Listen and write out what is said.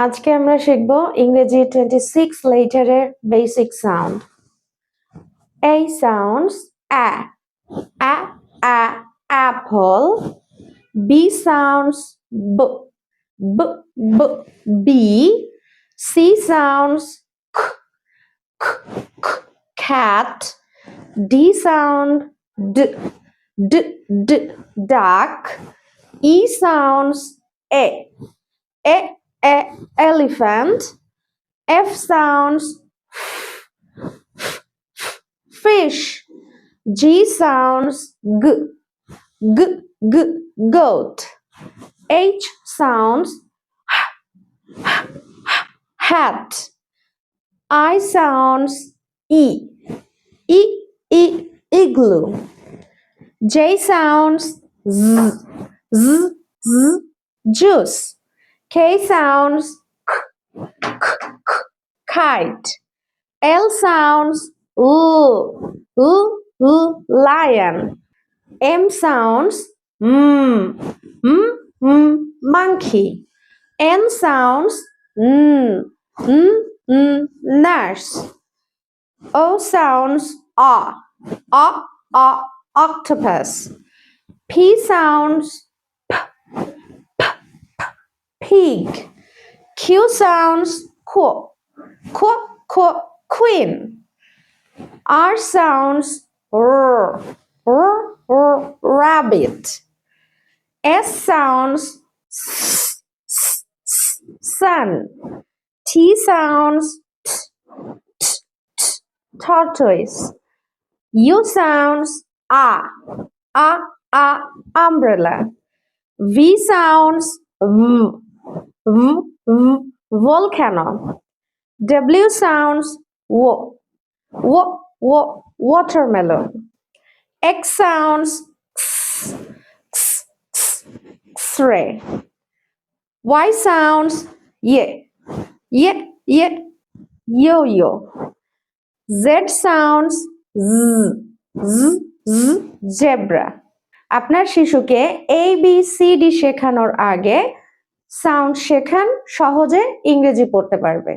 আজকে আমরা শিখব ইংরেজি 26 লেটারের basic sound. A sounds a, apple. B sounds b, b, b, bee. C sounds k, k, k, cat. D sound d, d, d, duck. E sounds a, elephant. F sounds fish. G sounds g, g, g, goat. H sounds hat. I sounds e, e, e, igloo. J sounds z, z, z, juice. K sounds k, k, k, kite. L sounds lion. M sounds monkey. N sounds nurse. O sounds octopus. P sounds pig. Q sounds queen. R sounds rabbit. S sounds sun. T sounds tortoise. U sounds umbrella. V sounds volcano. W sounds watermelon. X sounds X-ray. Y sounds yo-yo. Z sounds zebra. আপনার শিশুকে ABCD শেখানোর আগে sound শেখান, সহজে ইংরেজি পড়তে পারবে।